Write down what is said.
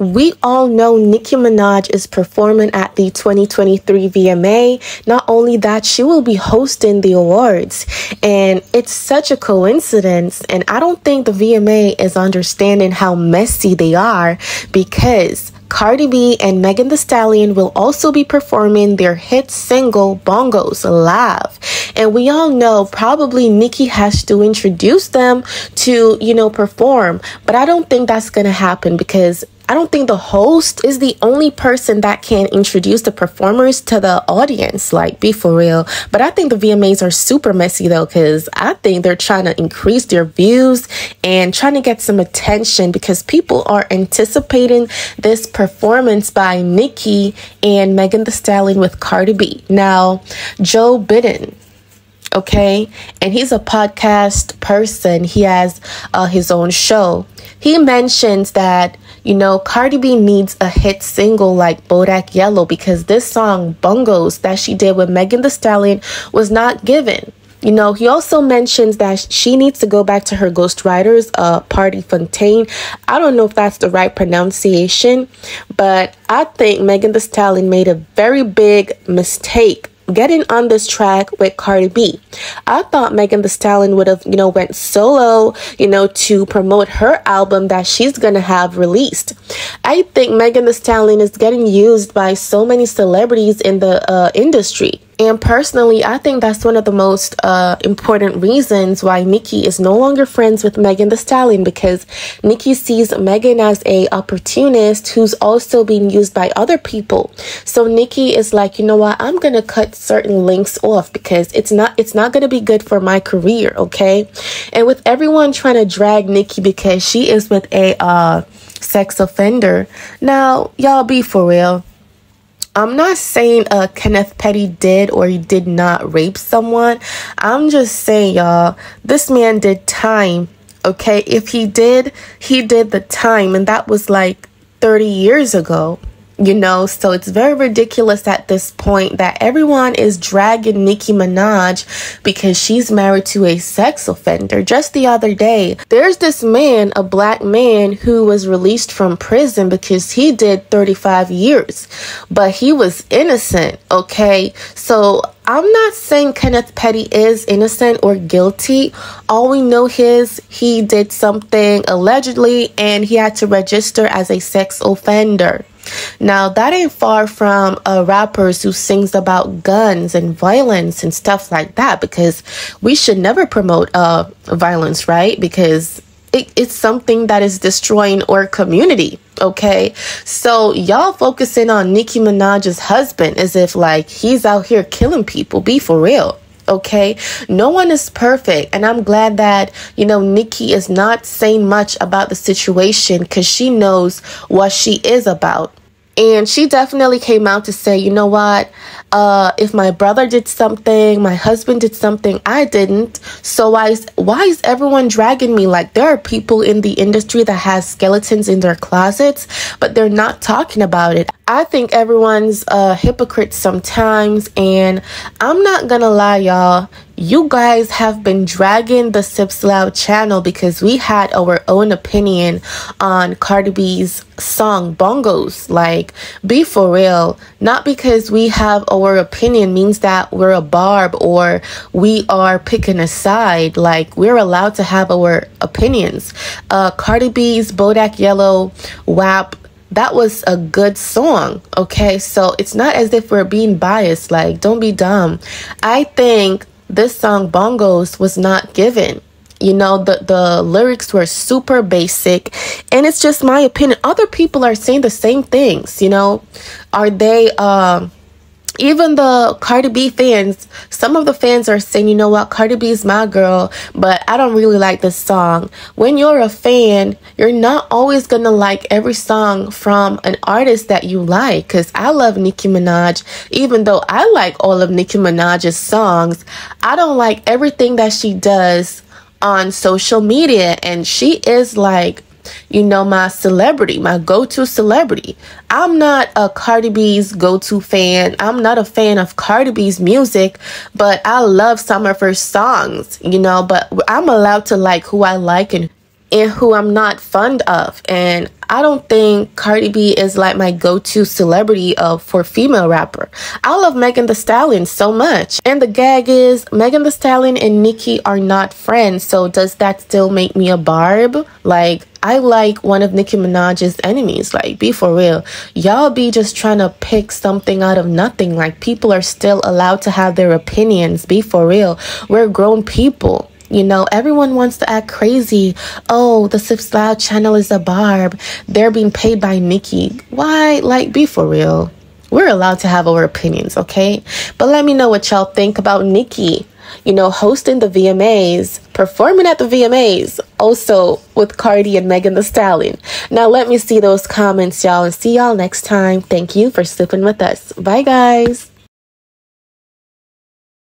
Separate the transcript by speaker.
Speaker 1: We all know Nicki Minaj is performing at the 2023 VMA. Not only that, she will be hosting the awards. And it's such a coincidence. And I don't think the VMA is understanding how messy they are, because Cardi B and Megan Thee Stallion will also be performing their hit single Bongos live. And we all know probably Nicki has to introduce them to, perform. But I don't think that's going to happen, because I don't think the host is the only person that can introduce the performers to the audience. Like, be for real. But I think the VMAs are super messy though, because I think they're trying to increase their views and trying to get some attention, because people are anticipating this performance by Nicki and Megan Thee Stallion with Cardi B. Now, Joe Budden, okay, and he's a podcast person. He has his own show. He mentions that, Cardi B needs a hit single like Bodak Yellow, because this song Bongos that she did with Megan Thee Stallion was not given. He also mentions that she needs to go back to her ghostwriters, Party Fontaine. I don't know if that's the right pronunciation, but I think Megan Thee Stallion made a very big mistake getting on this track with Cardi B. I thought Megan Thee Stallion would have, went solo, to promote her album that she's going to have released. I think Megan Thee Stallion is getting used by so many celebrities in the industry. And personally, I think that's one of the most important reasons why Nicki is no longer friends with Megan Thee Stallion, because Nicki sees Megan as a opportunist who's also being used by other people. So Nicki is like, you know what, I'm going to cut certain links off, because it's not going to be good for my career, okay? And with everyone trying to drag Nicki because she is with a sex offender. Now, y'all, be for real. I'm not saying Kenneth Petty did or he did not rape someone. I'm just saying, y'all, this man did time, okay? If he did the time, and that was like 30 years ago. So it's very ridiculous at this point that everyone is dragging Nicki Minaj because she's married to a sex offender. Just the other day, there's this man, a black man, who was released from prison because he did 35 years, but he was innocent, okay? So I'm not saying Kenneth Petty is innocent or guilty. All we know is he did something allegedly and he had to register as a sex offender. Now, that ain't far from rappers who sings about guns and violence and stuff like that, because we should never promote violence, right? Because it's something that is destroying our community, okay? So y'all focusing on Nicki Minaj's husband as if like he's out here killing people. Be for real. Okay, no one is perfect, and I'm glad that Nicki is not saying much about the situation, because she knows what she is about. And she definitely came out to say, you know what, if my brother did something, my husband did something, I didn't. So why is everyone dragging me? Like, there are people in the industry that has skeletons in their closets, but they're not talking about it. I think everyone's a hypocrite sometimes, and I'm not gonna lie, y'all. You guys have been dragging the Sips Loud channel because we had our own opinion on Cardi B's song Bongos. Like, be for real. Not because we have our opinion means that we're a barb or we are picking a side. Like, we're allowed to have our opinions. Cardi B's Bodak Yellow WAP, that was a good song, okay? So it's not as if we're being biased. Like, don't be dumb. I think this song Bongos was not given. The lyrics were super basic, and it's just my opinion. Other people are saying the same things, Are they even the Cardi B fans, some of the fans are saying, you know what, Cardi B is my girl, but I don't really like this song. When you're a fan, you're not always gonna like every song from an artist that you like, because I love Nicki Minaj. Even though I like all of Nicki Minaj's songs, I don't like everything that she does on social media, and she is like, my celebrity, my go-to celebrity. I'm not a Cardi B's go-to fan. I'm not a fan of Cardi B's music, but I love some of her songs, but I'm allowed to like who I like and and who I'm not fond of. And I don't think Cardi B is like my go-to celebrity for female rapper. I love Megan Thee Stallion so much. And the gag is Megan Thee Stallion and Nicki are not friends. So does that still make me a barb? Like, I like one of Nicki Minaj's enemies. Like, be for real. Y'all be just trying to pick something out of nothing. Like, people are still allowed to have their opinions. Be for real. We're grown people. You know, everyone wants to act crazy. Oh, the Sip Loud channel is a barb. They're being paid by Nicki. Why? Like, be for real. We're allowed to have our opinions, okay? But let me know what y'all think about Nicki, you know, hosting the VMAs, performing at the VMAs, also with Cardi and Megan Thee Stallion. Now, let me see those comments, y'all, and see y'all next time. Thank you for sipping with us. Bye, guys.